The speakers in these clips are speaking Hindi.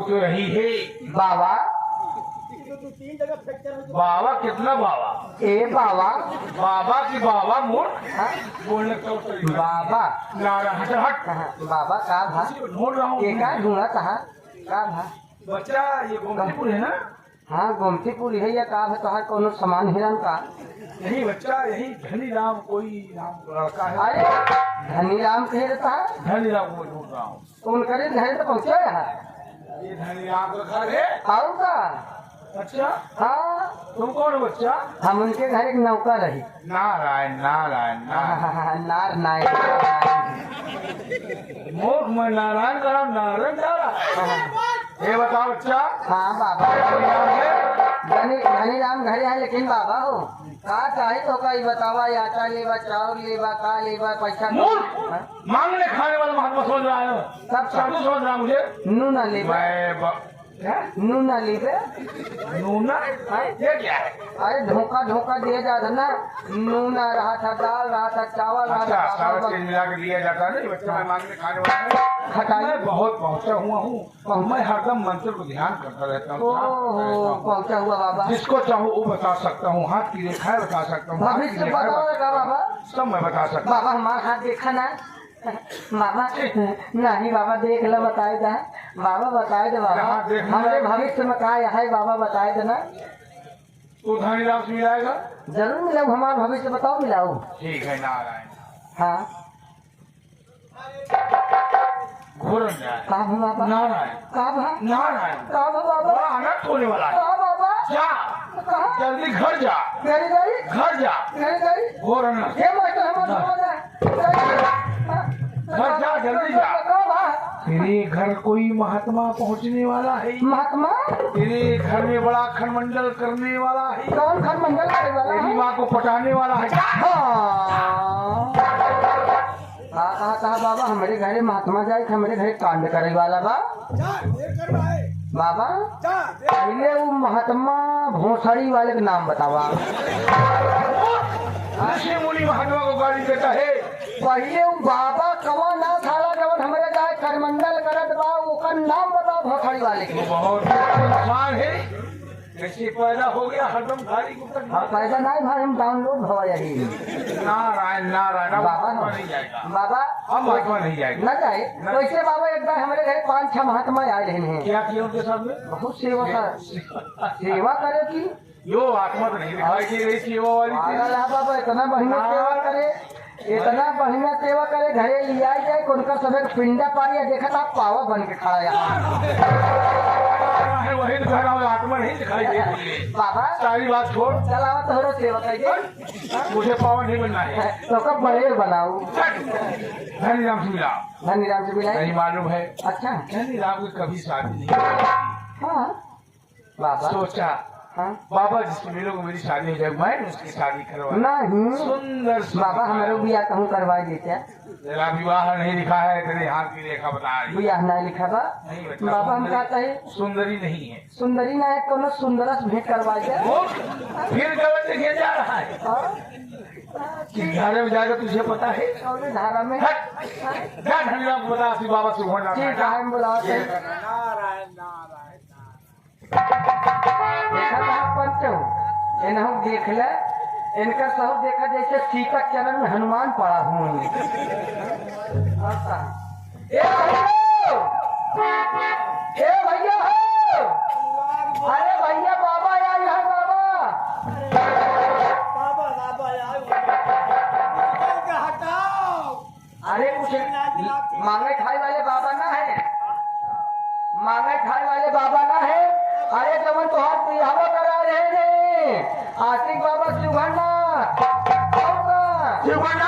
तो रही है बाबा बाबा कितना बाबा ए बाबा बाबा की बाबा मोड़ हाँ? बोलने का बाबा नारायण हट हट कहाँ बाबा का भा ढूंढ रहा हूँ ये का ढूंढा कहाँ का भा बच्चा ये गोमतीपुर है ना हाँ गोमतीपुर है या का है कहा कोनो सामान हिरन का यही बच्चा यही धनी राम कोई राम लड़का है अरे धनी राम कह रहता है धनी राम को ढूंढ रहा हूँ कौन करे घर तो पहुँचे है ये धनी राम का घर है और का अच्छा हाँ तुम कौन हो बच्चा हम उनके घर एक नौका रही नारायण नारायण नारायण नार नाय मोख में नारायण का नाम नारायण डाला ये बताओ बच्चा हाँ बाबा धनी राम है धनी राम घरे है लेकिन बाबा हो का चाहे तो का बतावा आटा लेवा चावल लेवा का लेवा पैसा मूर्ख! हाँ? मांगने खाने वाला महात्मा समझ रहा है सब सब समझ रहा मुझे नू ना लेवा मैं नू ना लेवे नूना ये क्या है अरे धोखा धोखा दिया जाता ना नून रहा था दाल रहा था चावल रहा अच्छा था सारा चीज मिला के दिया जाता है ना बच्चा मैं मांगने खाने वाला खटाई मैं बहुत पहुंचा हुआ हूँ मैं हरदम मंत्र को ध्यान करता रहता हूँ ओहो पहुंचा हुआ बाबा जिसको चाहूँ वो बता सकता हूँ हाथ की रेखाएं बता सकता हूँ हाथ की भविष्य रेखाएं बताओ बाबा सब मैं बता सकता हूँ बाबा हमारा हाथ देखा ना बाबा नहीं बाबा देख लो बताए दे बाबा बताए दे बाबा हाँ, देखना हमारे है। भविष्य में क्या है बाबा बताए देना तो धनी राम से मिलाएगा जरूर मिलाऊ हमारा भविष्य बताओ मिलाऊ ठीक है नारायण हाँ घोर न्याय का भा बाबा नारायण का भा नारायण का भा बाबा बड़ा अनर्थ होने वाला है का बाबा जा कहा जल्दी घर जा गरी गरी घर जा गरी गरी घोर अनर्थ ये मास्टर हमारा घर जा जल्दी जा तेरे घर कोई महात्मा पहुंचने वाला है महात्मा तेरे घर में बड़ा खंडमंडल करने वाला है कौन खंड मंडल करे वाला तेरी है माँ को पटाने वाला है हाँ कहा बाबा हमारे घरे महात्मा जाए हमारे घरे कांड करे वाला बा बाबा पहले वो महात्मा भोसड़ी वाले का नाम बतावा ऋषि मुनि महात्मा को गाली देता है पहले वो बाबा कवा ना थाला जब हमारे जाए करमंडल करत बा ओकर नाम बताओ भोसड़ी वाले के वो बहुत इंसान है कैसे पैदा हो गया हरदम खाली गुप्त पैसा नहीं भाई हम डाउनलोड भवा यही नारायण नारायण अब बाबा महात्मा नहीं जाएगा बाबा अब महात्मा नहीं जाएगा न जाए वैसे बाबा एक बार हमारे घर 5-6 महात्मा आए रहे हैं क्या किया उनके सामने बहुत सेवा करे की यो आत्मा तो नहीं दिखाई दे रही सेवा वाली पागल है बाबा इतना बढ़िया सेवा करे इतना बढ़िया सेवा करे घरे लिया जाए उनका सब पिंडा पारिया देखा था पावा बन के खड़ा यहाँ वही दिखा रहा हूँ आत्मा नहीं दिखाई दे रही है बाबा सारी बात छोड़ चलावा तो सेवा करिए मुझे पावन नहीं बनना है तो कब बड़े बनाऊ धनी राम से मिला धनी राम से मिला नहीं मालूम है अच्छा धनी राम की कभी शादी नहीं हाँ बाबा सोचा हाँ बाबा जिससे मिलोगे मेरी शादी हो जाएगी मैं उसकी शादी करवा नहीं सुंदर बाबा हमारे बिया कहूँ करवा देते तेरा विवाह नहीं लिखा है तेरे हाथ की रेखा बता रही बिया नहीं लिखा बा नहीं बच्चा, बाबा हम कहते हैं सुंदरी नहीं है सुंदरी ना है कोनो सुंदरस भेंट करवा जाए वो फिर गलत जगह जा रहा है घरे में जाकर तुझे पता है और धारा में हट, जा धनी राम को बता शिव बाबा से घोड़ना ठीक है हम बुलाते हैं नारायण नारायण देखा था पंच इन्हों देख ले इनका सब देखा जैसे सीता चरण में हनुमान पड़ा हूँ ए भैया हो अरे भैया बाबा आए हैं बाबा अरे कुछ मांगे खाए वाले बाबा ना है मांगे खाए वाले बाबा ना है अरे जमन तो हाथ बिहावा करा रहे ने आशिक बाबा सुगन्ना शिवगढ़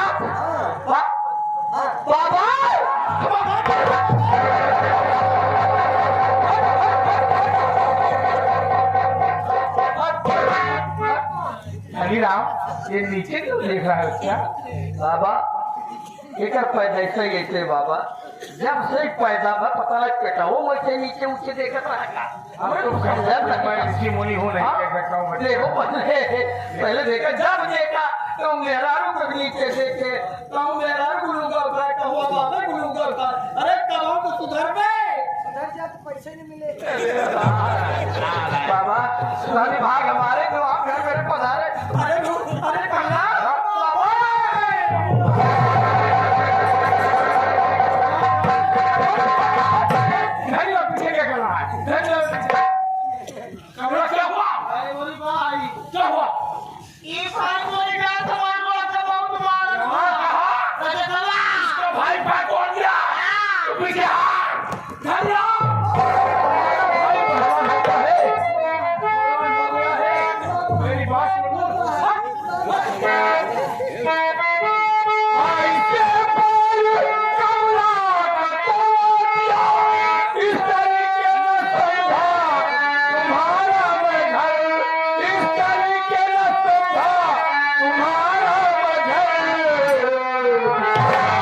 बाबा हरी राम ये नीचे क्यों देख रहा है क्या बाबा एक पैदा ऐसे बाबा जब से पैदा हुआ पता लग पेटा वो वैसे नीचे ऊंचे देखा रहेगा अब तो मैं ऋषि मुनि हूँ नहीं देख सकता हूँ देखो पहले देखा जब देखा तो मेरा को नीचे देखे तो मेरा गुरु का उठा हुआ बाबा गुरु का उठा अरे कहो तो सुधर में पैसे नहीं मिले। बाबा सुधानी भाग हमारे तो आप घर मेरे पधारे। अरे कन्ना बाबा पीछे क्या कर रहा है? कमला क्या हुआ? अरे बोली भाई, क्या हुआ? ये भाई बोली गया तुम्हारे को अच्छा बहुत मारा। अरे कला, तो भाई भाई कौन दिया? पीछे हाथ धन्य भाई भगवान होता है, भगवान हो गया है। मेरी बात सुनो। भाई के पर कमला का तोड़ दिया। इस तरीके न समझा तुम्हारा मैं घर, इस तरीके न समझा तुम्हारा मैं घर।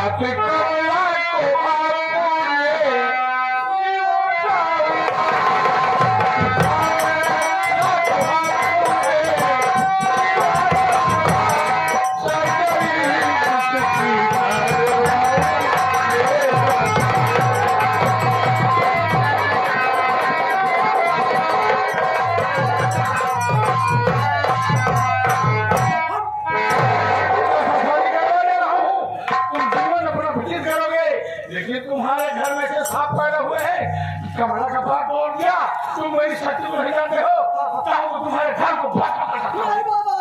हाथ कमला को आपने लेकिन तुम्हारे घर में से सांप पैदा हुए हैं। कमला का बात बोल दिया। तुम मेरी शक्ति को नहीं जानते हो। चाहो तो तुम्हारे घर को अरे बाबा,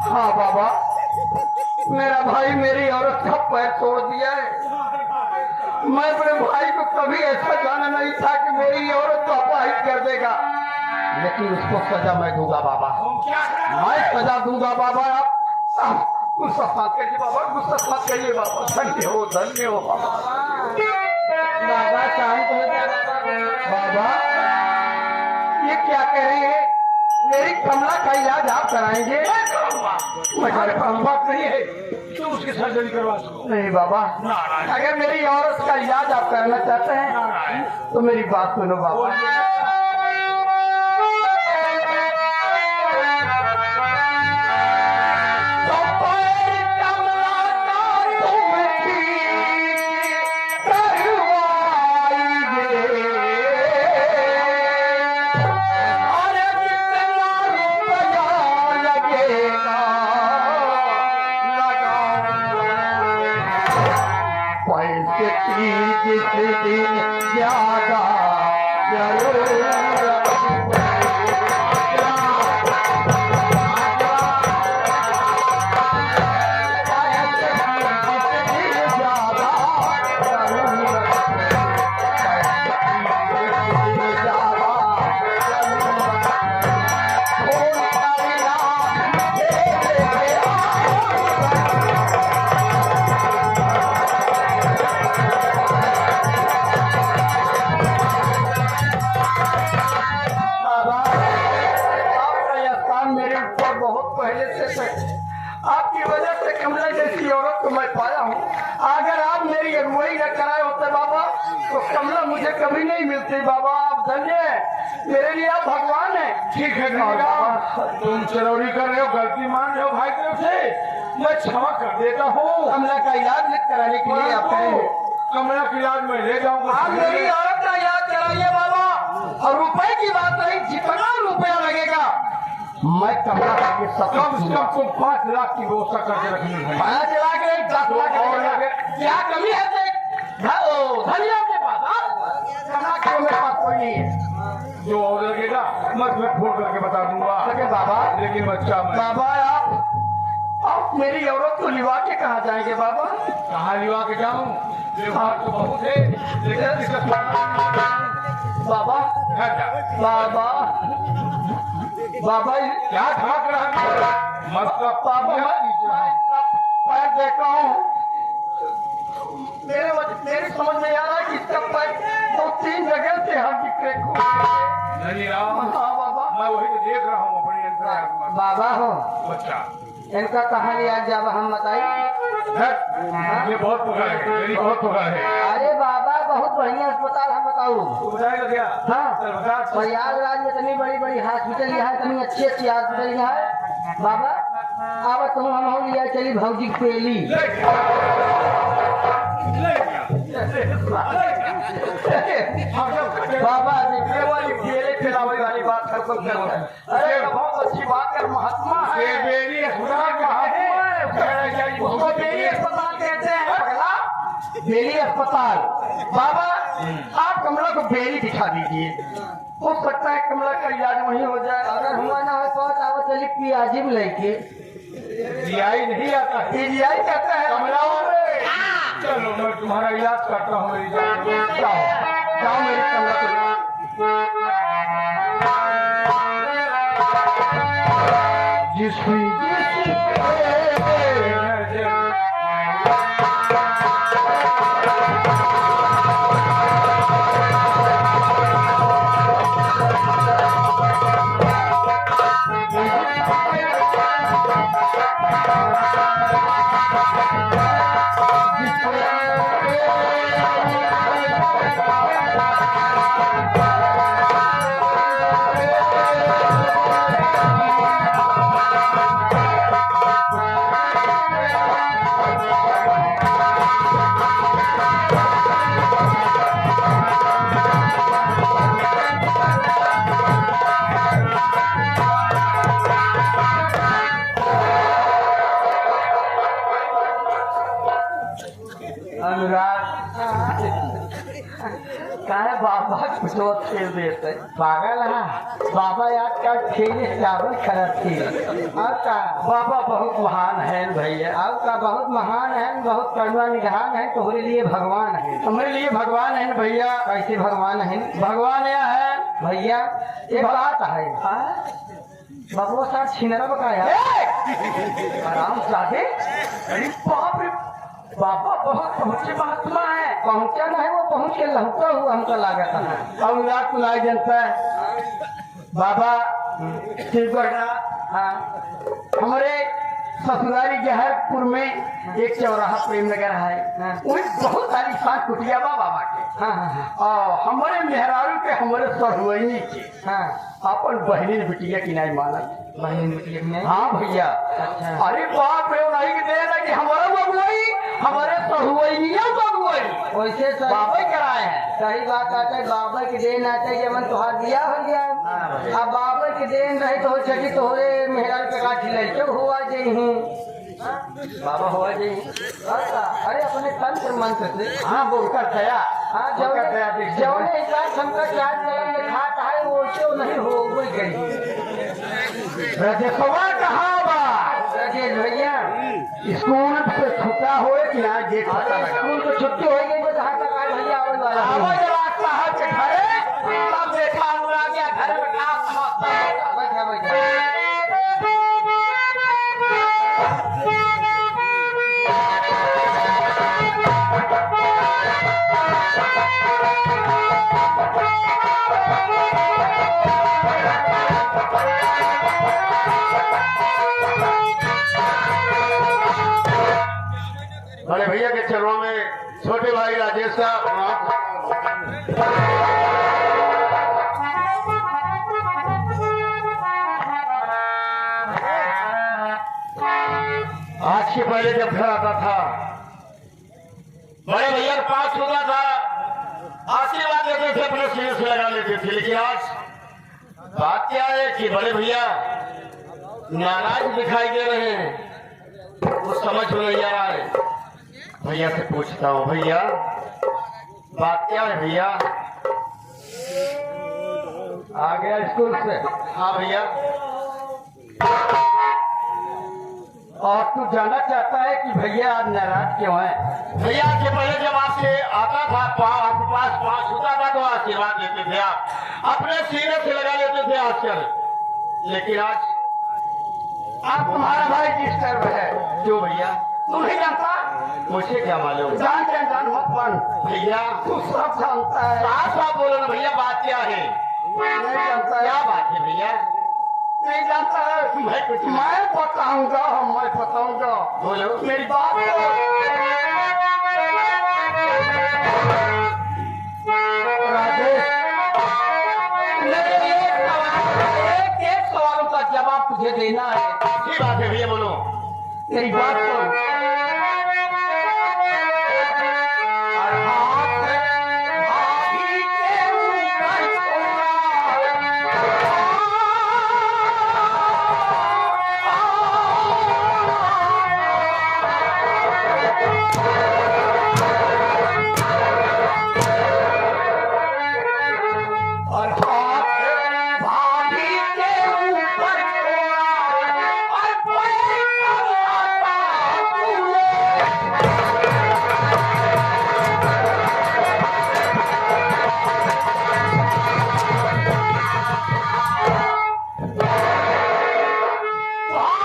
हाँ बाबा मेरा भाई मेरी औरत का पैर तोड़ दिया है। मैं अपने भाई को कभी ऐसा जाना नहीं था कि मेरी औरत को अपमानित कर देगा, लेकिन उसको सजा मैं दूंगा बाबा। तुम क्या कर मैं सजा दूंगा बाबा। आप गुस्सा मत करिए बाबा, गुस्सा मत करिए बाबा। धन्य हो बाबा। बाबा शांत हो जा बाबा। ये क्या कह रही है? मेरी कमला का इलाज आप कराएंगे? मैं करूंगा। तुम्हारे पास बात नहीं है, तुम उसकी सर्जरी करवा सको। नहीं बाबा, नारायण। अगर मेरी औरत का इलाज आप करना चाहते हैं नारायण। तो मेरी बात सुनो बाबा। पैसे की जिस दिन ज्यादा जरूरत आपकी वजह से कमला जैसी औरत को मैं पाया हूँ। अगर आप मेरी अगुवाई न कराए होते बाबा तो कमला मुझे कभी नहीं मिलती बाबा। आप धन्य हैं, मेरे लिए आप भगवान हैं। ठीक है बाबा, तुम चरौरी कर रहे हो, गलती मान रहे हो भाई तरफ से, मैं क्षमा कर देता हूँ। कमला का इलाज कराने के लिए आप कहेंगे। कमला का इलाज में ले जाऊंगा। आप मेरी औरत का इलाज कराइए बाबा, और रुपए की बात नहीं, जितना रुपया लगेगा मैं कमला का ये सब कम से कम तुम 5 लाख की व्यवस्था करके रखनी है। 5 लाख 10 लाख और लगे। क्या कमी है? धनिया के पास कमला के मेरे पास कोई नहीं है। जो और लगेगा मैं तुम्हें फोन करके बता दूंगा। लेकिन बाबा, लेकिन बच्चा मैं बाबा आप मेरी औरत को लिवा के कहाँ जाएंगे बाबा? कहाँ लिवा के जाऊँ? व्यवहार तो बहुत है, लेकिन इसका बाबा घर जा। बाबा बाबा क्या ठाक रहा है? मत का बाबा पैर देखा हूँ, मेरे समझ में आ रहा है कि इसका पैर 2-3 जगह से हड्डी क्रैक हुआ है। नहीं राम, हाँ बाबा। मैं वही तो देख रहा हूँ अपनी अंतरात्मा में। बाबा हो बच्चा इनका कहानी आज जब हम बताइए। ये बहुत पुकार है, मेरी बहुत पुकार है। अरे बाबा बहुत बढ़िया अस्पताल हम बताऊँ। तू बताएगा क्या? हाँ चल बता। प्रयागराज में इतनी बड़ी बड़ी हॉस्पिटल यहाँ है, इतनी अच्छी अच्छी हॉस्पिटल यहाँ है बाबा। अब तुम हम हो लिया चली भौजी पेली। बाबा जी केवल केले खिलावे वाली बात खत्म कर रहे हैं। अरे बहुत अच्छी बात है, महात्मा है बेरी अस्पताल उसको बेरी अस्पताल कहते हैं पगला। बेरी अस्पताल। बाबा आप कमला को बेरी दिखा दीजिए, हो सकता है कमला का इलाज वहीं हो जाए। अगर हुआ ना हो तो आप चलिए पियाजिम लेके। रियाई नहीं आता, पीजीआई कहता है कमला वाले। चलो मैं तुम्हारा इलाज करता हूँ मेरी जान। जाओ जाओ मेरी कमला को बाबा कुछ खेल देते पागल है बाबा। याद का खेल चावल खराब थी। आपका बाबा बहुत महान है भैया, आपका बहुत महान है, बहुत करुणा निधान है, तुम्हारे लिए भगवान है। हमारे लिए भगवान है भैया। कैसे भगवान है? भगवान यह है भैया एक बात है। बबुआ साहब छिनरा बकाया आराम साधे। अरे बाप रे बाबा बहुत पहुंचे महात्मा है। पहुंचा ना है वो पहुंच के लहुका हुआ हमको लागत है। अब रात को लाई जनता है बाबा शिवगढ़ा। हाँ हमारे ससुरारी जहरपुर में एक चौराहा प्रेम नगर है। वही बहुत सारी सांस कुटिया बाबा के। हाँ और हमारे मेहरारू के हमारे सहुआनी के। हाँ अपन बहनी बिटिया की नहीं माना। बहनी बिटिया की नहीं? हाँ भैया। अच्छा अरे बाप रे नहीं के दे लगे हमारा बबुआई हमारे सहुआनिया बबुआई वैसे बाबा कराए हैं। सही बात आते बाबा की देन आते जब तुहार दिया हो गया। अब बाबा की देन रहे तो हो सके तोहरे मेहरारू के काठी लड़के हुआ जाई हूँ बाबा हुआ जी। अरे अपने तंत्र मंत्र से। हाँ बोलकर थया। हाँ जौने शंकर खाता है वो क्यों नहीं हो गई। ब्रजेशवा कहाँ बा? ब्रजेश भैया स्कूल से छुट्टा हो कि ना जे स्कूल को छुट्टी हो गई तो जहाँ तक आए भैया आवे वाला रास्ता है के घरे सब देखा हुआ गया घर में काम समझता बैठा बैठा। बड़े भैया के चरणों में छोटे भाई राजेश साहब आज के पहले जब घर आता था बड़े भैया का पास होता था आशीर्वाद लेते थे अपने सीने से लगा लेते थे। लेकिन आज बात क्या है कि बड़े भैया नाराज दिखाई दे रहे हैं। वो समझ में नहीं आ रहा है। भैया से पूछता हूँ भैया बात क्या है? भैया आ गया स्कूल से? हाँ भैया। और तू जानना चाहता है कि भैया आज नाराज क्यों है? भैया के पहले जब आपसे आता था आपके पास पास होता था तो आशीर्वाद देते थे, आप अपने सीने से लगा लेते थे आजकल। लेकिन आज आप तुम्हारा भाई डिस्टर्ब है। क्यों भैया? तू नहीं जानता? मुझे क्या मालूम? जान मत बन भैया, तू सब जानता है। साफ बोलो ना भैया बात क्या है? नहीं जानता। क्या बात है भैया? नहीं जानता है? मैं बताऊंगा मैं बताऊंगा। बोलो मेरी बात। राजेश एक सवालों का जवाब तुझे देना है। ठीक बात है भैया बोलो। मेरी बात सुन।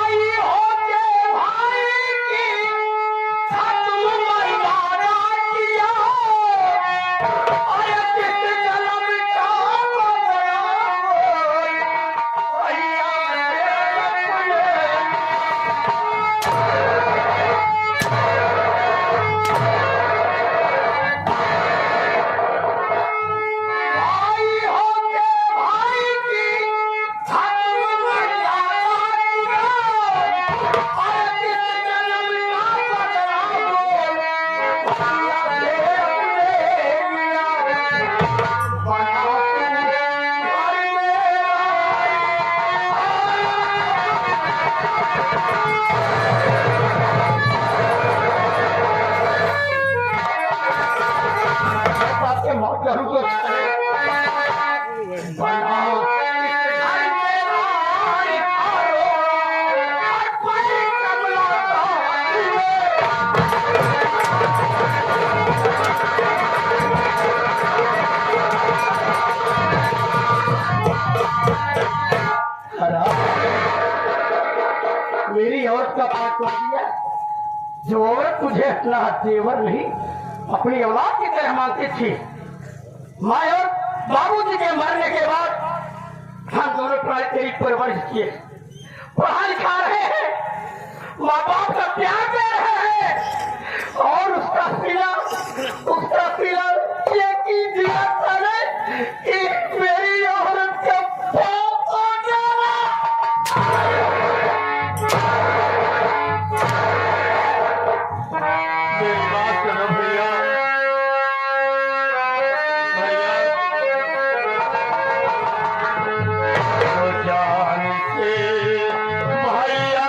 भाई होके भाई की खत्म मर्यादा किया और किस जन्म का बदला भैया भाई होके भाई की खत्म मर्यादा किया और किस जन्म का बदला भैया से अपने लिया बना तू घर मेरा बातें बहुत करूँ तो बनाओ घर मेरा कोई कमला मेरी औरत का पाठ कर दिया। जो औरत तुझे अपना तेवर नहीं अपनी औलाद की तरह मानती थी, माँ और बाबूजी के मरने के बाद हम दोनों प्राय तेरी परवरिश किए, पढ़ा लिखा रहे हैं, माँ बाप का प्यार दे रहे हैं और उसका सिला ये की दिया तने कि मेरी औरत का पाप हो जाना। मेरी बात करो भैया, वो जान से भैया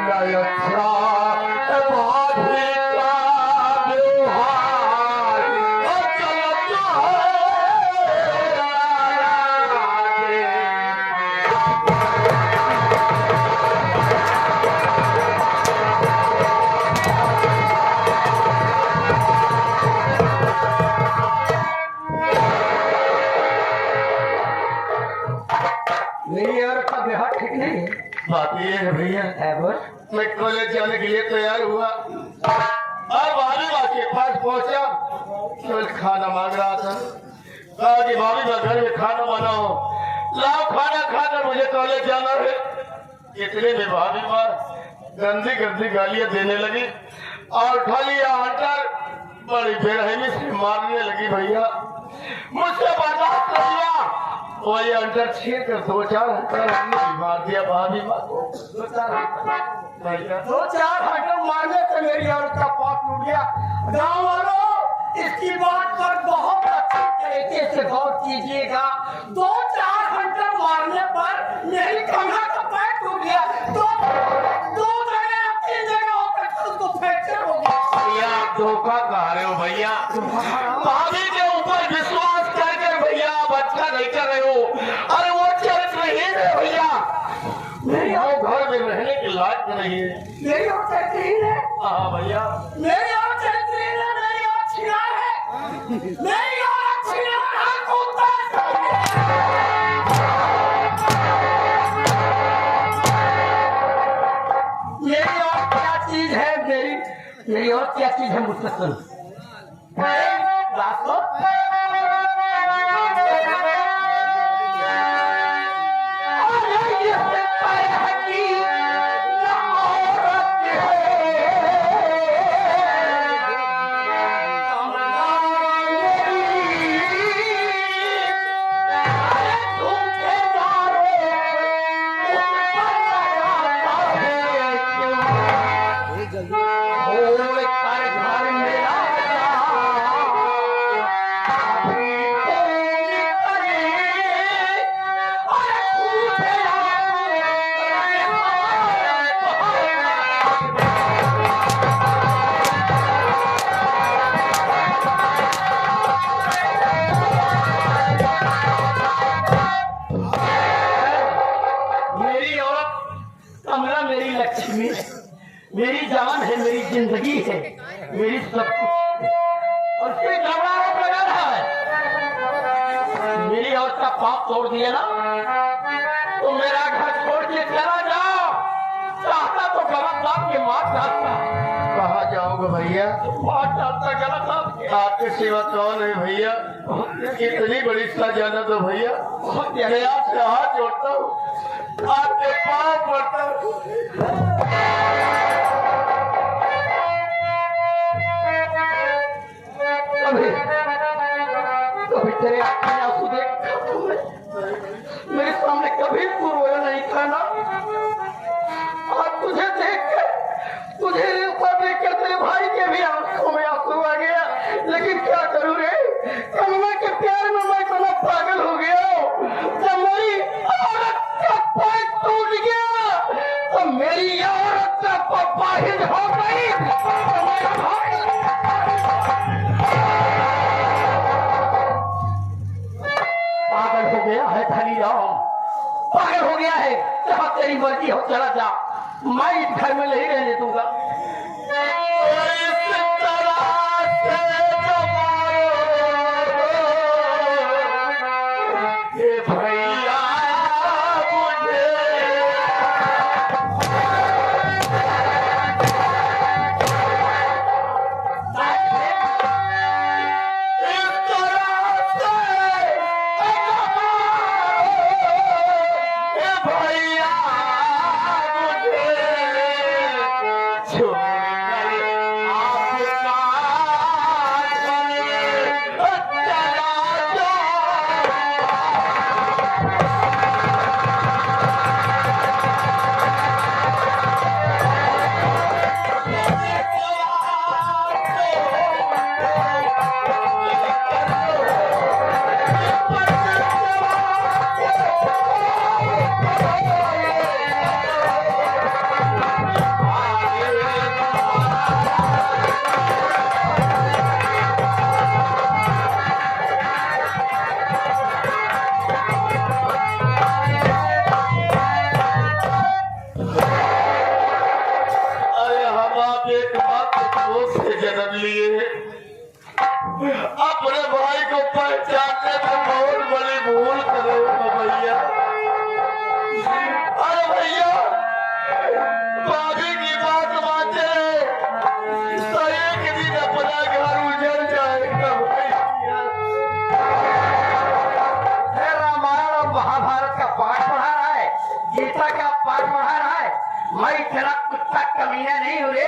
डालो मेरी औरत का व्यवहार ठीक नहीं है। बात ये है भैया, मैं कॉलेज जाने के लिए तैयार हुआ, अब भाभी माँ के पास पहुंचा, केवल खाना मांग रहा था। कहा कि भाभी माँ घर में खाना बनाओ, लाओ खाना खाकर मुझे कॉलेज जाना है। इतने में भाभी माँ गंदी गंदी गालियां देने लगी और उठा लिया हंटर, बड़ी बेरहमी से मारने लगी। भैया मुझसे बर्दाश्त कर लिया, वही अंटर छीन कर 2-4 हंटर मार दिया भाभी माँ को। 2-4 हंटर मारने से मेरी औरत का पाप टूट गया। गाँव वालों, इसकी बात पर बहुत अच्छी तरीके से गौर कीजिएगा। 2-4 हंटर मारने पर मेरी कमरा का पैर टूट गया, दो जगह 3 जगह उसको फ्रैक्चर हो गया। भैया आप धोखा खा रहे हो भैया, भाभी के ऊपर विश्वास करके भैया आप अच्छा नहीं कर रहे हो। अरे वो चरित्रहीन है भैया, मेरी और घर में रहने के लायक नहीं है। मेरी और चरित्रहीन है। हाँ भैया, मेरी और चरित्रहीन है, मेरी और छिनार है, मेरी और छिनार है कुत्ता। मेरी और क्या चीज है? मेरी और क्या चीज है मुझसे सुन। बात तो मेरी जान है, मेरी जिंदगी है, मेरी सब कुछ है। और फिर झगड़ा आरोप लगा रहा है। मेरी औरत का पाप तोड़ दिया ना, तो मेरा घर छोड़ के चला जाओ। चाहता तो गलत बात के मार डालता। कहाँ जाओगे भैया? मार डालता गलत बात के। आपके सिवा कौन है भैया? इतनी बड़ी सजा न दो भैया। मैं आपसे हाथ जोड़ता हूँ, आपके पाँव पड़ता हूँ। कभी तेरे आंखों में आंसू देखा तुमने? मेरे सामने कभी तू रोया नहीं था ना। आज तुझे देखकर, तुझे देखकर तेरे भाई के भी आंखों में आंसू आ गया। लेकिन क्या करूं रे, कमला के प्यार में मैं इतना पागल हो गया हूं। जब मेरी औरत का पैर टूट गया तो मेरी औरत का पाहिज हो गई। पागल हो गया है धनी राम, पागल हो गया है। जहाँ तेरी मर्जी हो चला जा, मैं इस घर में नहीं रहने दूंगा। अपने भाई को पहचानने में बहुत बड़ी भूल कर रहे हो भैया। अरे भैया, भाभी की बात मानते तो एक दिन अपना घर उजड़ जाएगा भैया। रामायण और महाभारत का पाठ पढ़ा रहा है, गीता का पाठ पढ़ा रहा है। मैं तेरा कुत्ता कमीना नहीं हूँ रे।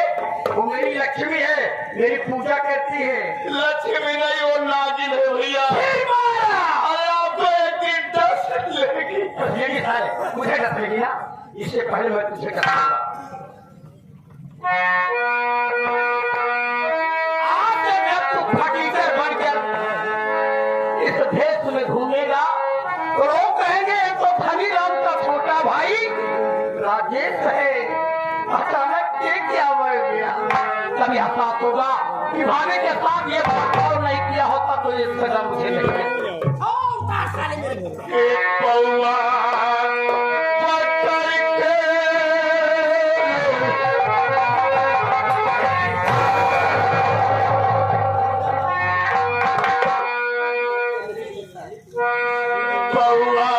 वो मेरी लक्ष्मी है, मेरी पूजा करती है। लक्ष्मी नहीं, वो नागिन है भैया। अरे आपको एक दिन डस लेगी। ये सारे मुझे डस लेगी ना, इससे पहले मैं तुझे डसूंगा। आज जब तू फटीचर बनकर इस देश में घूमेगा तो लोग कहेंगे तो धनी राम का छोटा भाई राजेश है। अचानक ये क्या बढ़ गया? तब एहसास होगा कि भाभी के साथ ये बर्ताव नहीं किया होता तो ये सजा मुझे नहीं मिलती। एक पौआ पत्थर के पौआ पत्थर के रोए दिल ना जाए पौआ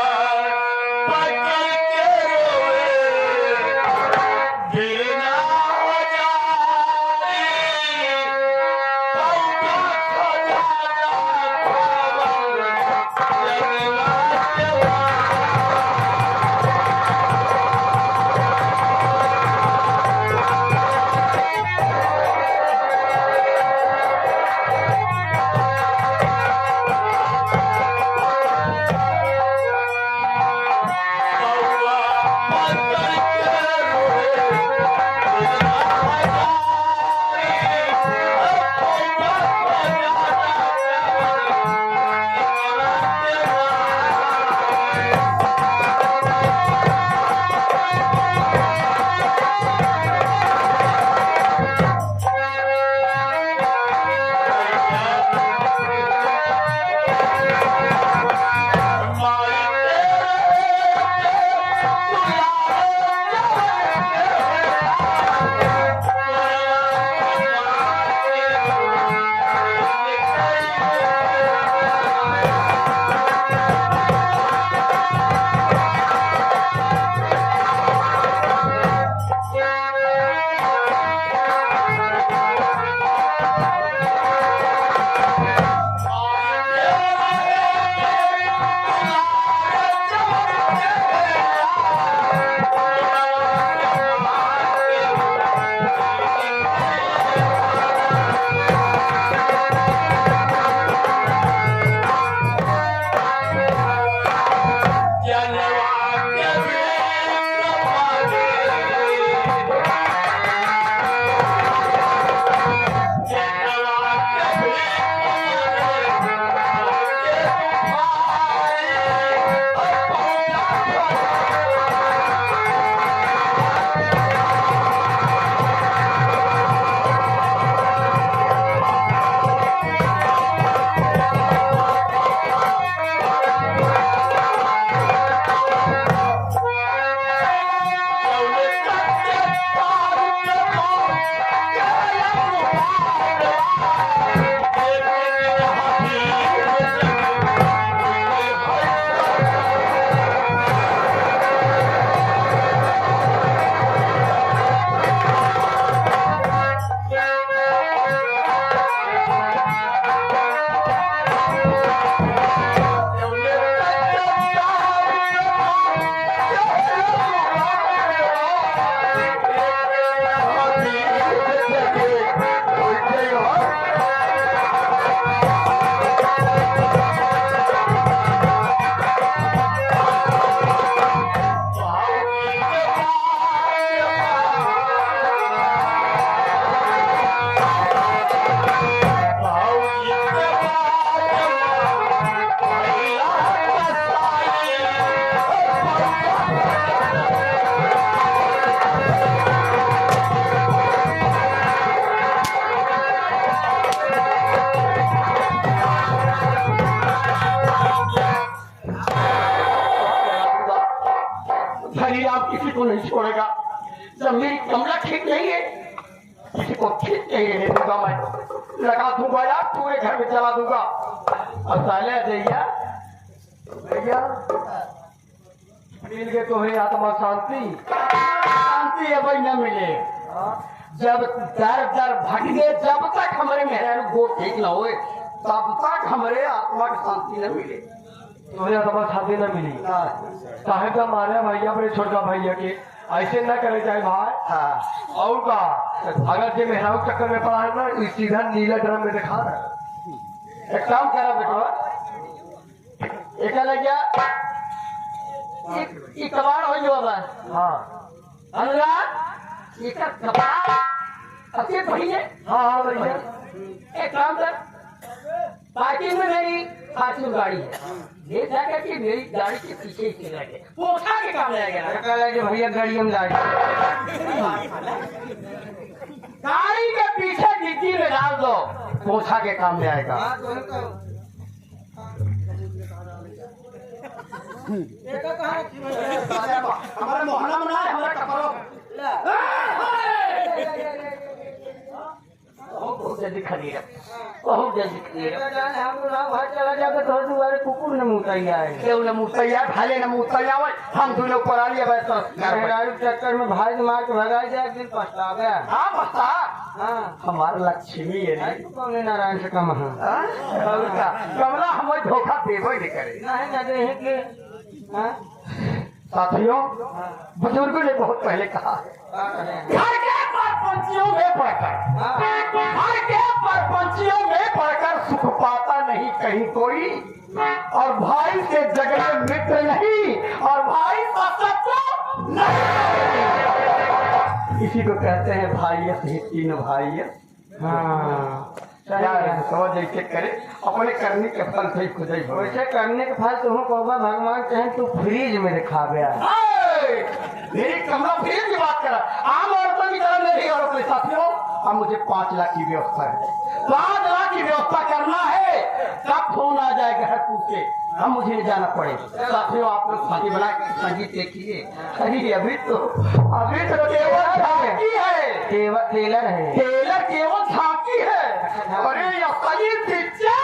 हरिराम किसी को नहीं छोड़ेगा। जब मेरी कमला ठीक नहीं है, किसी को ठीक नहीं रहने दूंगा। मैं लगा दूंगा यार, पूरे घर में चला दूंगा। अब साले भैया भैया मिल गए तो है आत्मा शांति। शांति अब न मिले जब दर दर भटके, जब तक हमारे मेहरान को ठीक न हो तब तक हमारे आत्मा की शांति न मिले। तुम्हें आत्मा शांति न मिली। साहेब का मारे भैया अपने छोटा भैया के ऐसे न करे जाए भाई। हाँ। और का अगर जो मेहराऊ चक्कर में पड़ा है ना, सीधा नीला ड्रम में दिखा रहा। एक काम करा बेटा, एक लग गया एक कबाड़ हो जो हाँ अनुराग एक कबाड़ अच्छे भैया। हाँ हाँ भैया, एक काम कर, पार्किंग में मेरी फार्चून गाड़ी है, ये जाकर कि मेरी गाड़ी के पीछे ही लगे पोछा के काम ले गया। कह रहे कि भैया गाड़ी हम ला गाड़ी के पीछे डिग्गी में डाल दो, पोछा के काम में आएगा। हमारे मोहल्ला में ना है हमारे कपड़ों बहुत जल्दी खरीद बहुत जल्दी खरीद हम घर चला जाकर तो तुम्हारे कुकुर ने मुतैया है क्यों न मुतैया भाले न मुतैया हम दोनों पढ़ा लिया बस चक्कर में भाई मार के भगा जाए एक दिन पछता गया। हाँ बता हाँ हमारा लक्ष्मी है नहीं कौन नारायण से कम है कमला हमें धोखा देवे नहीं करे नहीं ना दे कि हाँ? साथियों बुजुर्गों ने बहुत पहले कहा है घर के परपंचियों में पढ़कर घर के परपंचियों में पढ़कर सुख पाता नहीं कहीं कोई और भाई से जगह मित्र नहीं और भाई का शत्रु नहीं। इसी को कहते हैं भाइयत ही तीन भाइयत। हाँ समझ ऐसे करे अपने करने के फल से खुद ही भोग। वैसे करने के फल तुम कहबा भगवान चाहे तू फ्रीज में दिखा गया मेरी कमला फिर की बात करा आम औरतों की तरह नहीं औरतों के साथियों अब मुझे 5 लाख की व्यवस्था है 5 लाख की व्यवस्था करना है तब फोन आ जाएगा घर पूछ के हम मुझे नहीं जाना पड़े। साथियों आप लोग शादी बना के संगीत देखिए अरे अभी तो केवल झांकी है टेलर है टेलर केवल झांकी है अरे ये सही पिक्चर